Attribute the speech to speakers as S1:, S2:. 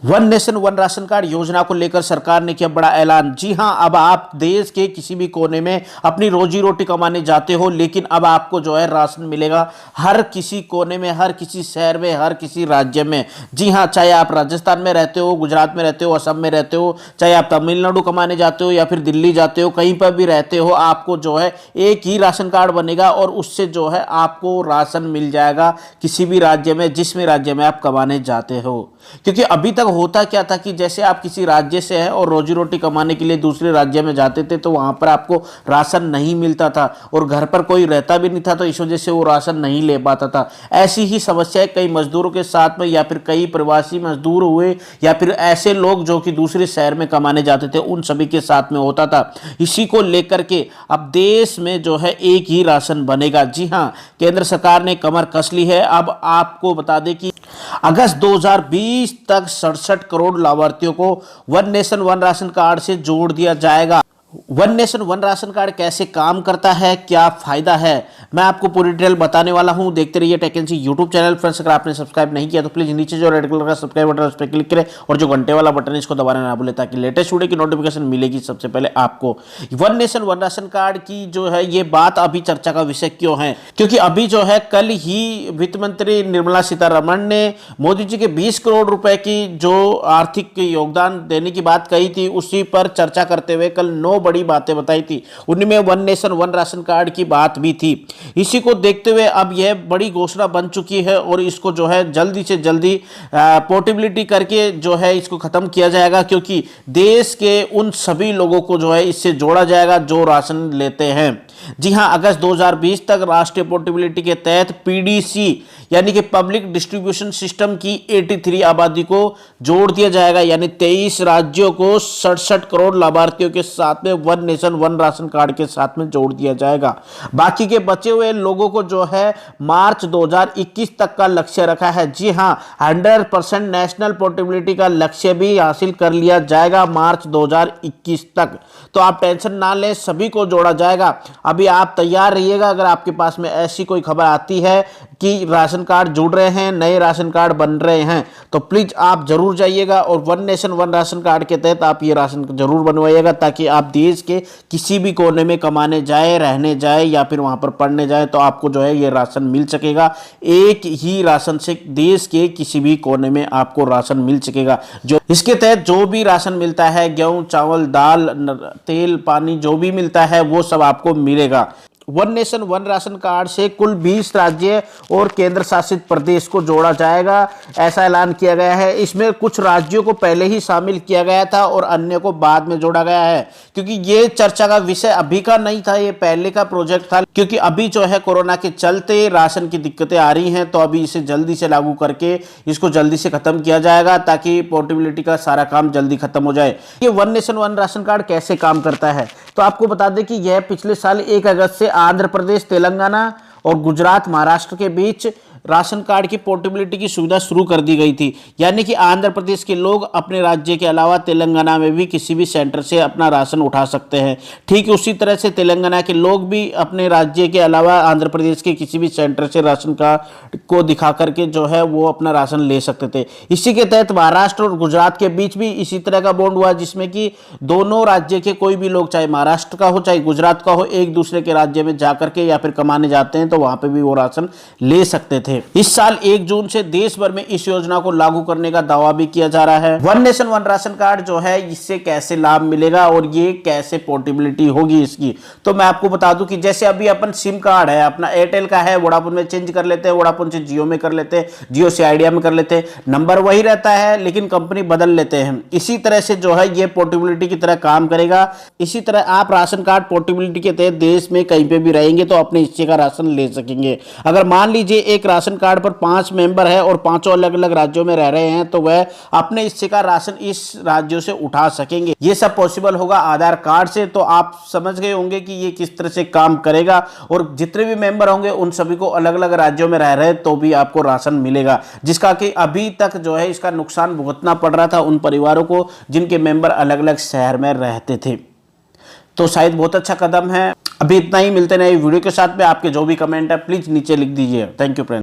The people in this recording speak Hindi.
S1: One nation one ration card योजना को लेकर सरकार ने किया बड़ा ऐलान। जी हां, अब आप देश के किसी भी कोने में अपनी रोजी रोटी कमाने जाते हो, लेकिन अब आपको जो है राशन मिलेगा हर किसी कोने में, हर किसी शहर में, हर किसी राज्य में। जी हां, चाहे आप राजस्थान में रहते हो, गुजरात में रहते हो, असम में रहते हो, चाहे आप तमिलनाडु कमाने जाते हो या फिर दिल्ली जाते हो, कहीं पर भी रहते हो, आपको जो है एक ही राशन कार्ड बनेगा और उससे जो है आपको राशन मिल जाएगा किसी भी राज्य में, जिसमें राज्य में आप कमाने जाते हो। क्योंकि अभी तक होता क्या था कि जैसे आप किसी राज्य से हैं और रोजी रोटी कमाने के लिए दूसरे राज्य में जाते थे तो वहां पर आपको राशन नहीं मिलता था और घर पर कोई रहता भी नहीं था, तो इस वजह से वो राशन नहीं ले पाता था। ऐसी ही समस्याएं कई मजदूरों के साथ में, या फिर कई प्रवासी मजदूर हुए, या फिर ऐसे लोग जो कि दूसरे शहर में कमाने जाते थे, उन सभी के साथ में होता था। इसी को लेकर के अब देश में जो है एक ही राशन बनेगा। जी हां, केंद्र सरकार ने कमर कस ली है। अब आपको बता दें कि अगस्त 2020 तक 67 करोड़ लाभार्थियों को one nation one ration card से जोड़ दिया जाएगा। One nation one ration card कैसे काम करता है, क्या फायदा है, मैं आपको पूरी डिटेल बताने वाला हूं। देखते रहिए टेकेंसी यूट्यूब चैनल। फ्रेंड्स, अगर आपने सब्सक्राइब नहीं किया तो प्लीज नीचे जो रेड कलर का सब्सक्राइब बटन है उस पर क्लिक करें और जो घंटे वाला बटन है इसको दबाना ना भूलें, ताकि लेटेस्ट वीडियो की नोटिफिकेशन मिलेगी सबसे पहले आपको। One nation one ration card की जो है ये बात अभी चर्चा का विषय क्यों है, क्योंकि अभी जो है कल ही वित्त मंत्री निर्मला सीतारमण ने मोदी जी के 20 करोड़ रुपए की जो आर्थिक योगदान देने की बात कही थी, उसी पर चर्चा करते हुए कल 9 बड़ी बातें बताई थी। उनमें one nation one ration card की बात भी थी। इसी को देखते हुए अब यह बड़ी घोषणा बन चुकी है और इसको जो है जल्दी से जल्दी पोर्टेबिलिटी करके जो है इसको खत्म किया जाएगा, क्योंकि देश के उन सभी लोगों को जो है इससे जोड़ा जाएगा जो राशन लेते हैं। जी हां, अगस्त 2020 तक राष्ट्रीय पोर्टेबिलिटी के तहत पीडीसी यानी कि पब्लिक डिस्ट्रीब्यूशन सिस्टम की 83 आबादी को जोड़ दिया जाएगा, यानी 23 राज्यों को 67 करोड़ लाभार्थियों के साथ में one nation one ration card के साथ में जोड़ दिया जाएगा। बाकी के बचे हुए लोगों को जो है मार्च 2021 तक का लक्ष्य रखा है। जी हां, 100% नेशनल पोर्टेबिलिटी का लक्ष्य भी हासिल कर लिया जाएगा मार्च 2021 तक। तो आप टेंशन ना लें, सभी को जोड़ा जाएगा। अभी आप तैयार रहिएगा, अगर आपके पास में ऐसी कोई खबर आती है कि राशन कार्ड जुड़ रहे हैं, नए राशन कार्ड बन रहे हैं, तो प्लीज आप जरूर जाइएगा और one nation one ration card के तहत आप ये राशन जरूर बनवाइएगा, ताकि आप देश के किसी भी कोने में कमाने जाए, रहने जाए या फिर वहां पर पढ़ने जाए तो आपको जो है ये राशन मिल सकेगा। एक ही राशन से देश के किसी भी कोने में आपको राशन मिल सकेगा। जो इसके तहत जो भी राशन मिलता है, गेहूं, चावल, दाल, तेल, पानी, जो भी मिलता है वो सब आपको मिलेगा। One nation one ration card से कुल 20 राज्य और केंद्र शासित प्रदेश को जोड़ा जाएगा, ऐसा ऐलान किया गया है। इसमें कुछ राज्यों को पहले ही शामिल किया गया था और अन्य को बाद में जोड़ा गया है, क्योंकि ये चर्चा का विषय अभी का नहीं था, ये पहले का प्रोजेक्ट था। क्योंकि अभी जो है कोरोना के चलते राशन की दिक्कतें आ रही हैं, तो अभी इसे जल्दी से लागू करके इसको जल्दी से खत्म किया जाएगा, ताकि पोर्टेबिलिटी का सारा काम जल्दी खत्म हो जाए। ये one nation one ration card कैसे काम करता है, तो आपको बता दें कि यह पिछले साल 1 अगस्त से आंध्र प्रदेश, तेलंगाना और गुजरात, महाराष्ट्र के बीच राशन कार्ड की पोर्टेबिलिटी की सुविधा शुरू कर दी गई थी। यानी कि आंध्र प्रदेश के लोग अपने राज्य के अलावा तेलंगाना में भी किसी भी सेंटर से अपना राशन उठा सकते हैं। ठीक उसी तरह से तेलंगाना के लोग भी अपने राज्य के अलावा आंध्र प्रदेश के किसी भी सेंटर से राशन कार्ड को दिखा करके जो है वो अपना राशन ले सकते थे। इसी के तहत महाराष्ट्र और गुजरात के बीच भी इसी तरह का बॉन्ड हुआ, जिसमें कि दोनों राज्य के कोई भी लोग, चाहे महाराष्ट्र का हो चाहे गुजरात का हो, एक दूसरे के राज्य में जाकर के या फिर कमाने जाते हैं तो वहां पर भी वो राशन ले सकते थे। इस साल 1 जून से देश भर में इस योजना को लागू करने का दावा भी किया जा रहा है। One nation one ration card जो है, इससे कैसे लाभ मिलेगा और ये कैसे पोर्टेबिलिटी होगी इसकी, तो मैं आपको बता दूं कि जैसे अभी अपन सिम कार्ड है अपना एयरटेल का है, वोडाफोन में चेंज कर लेते हैं, वोडाफोन से जियो में कर लेते हैं, जियो से आइडिया में कर लेते हैं, नंबर वही रहता है लेकिन कंपनी बदल लेते हैं। इसी तरह से जो है ये पोर्टेबिलिटी की तरह काम करेगा। इसी तरह आप राशन कार्ड पोर्टेबिलिटी के तहत देश में कहीं पे भी रहेंगे तो अपने हिस्से का राशन ले सकेंगे। अगर मान लीजिए एक राशन कार्ड पर 5 मेंबर है और पांचों अलग अलग राज्यों में रह रहे हैं, तो वह अपने हिस्से का राशन इस राज्यों से उठा सकेंगे। ये सब पॉसिबल होगा आधार कार्ड से। तो आप समझ गए होंगे कि ये किस तरह से काम करेगा, और जितने भी मेंबर होंगे उन सभी को अलग अलग राज्यों में रह रहे तो भी आपको राशन मिलेगा, जिसका कि अभी तक जो है इसका नुकसान भुगतना पड़ रहा था उन परिवारों को जिनके मेंबर अलग अलग शहर में रहते थे। तो शायद बहुत अच्छा कदम है। अभी इतना ही, मिलते नए वीडियो के साथ में। आपके जो भी कमेंट है प्लीज नीचे लिख दीजिए। Thank you friends.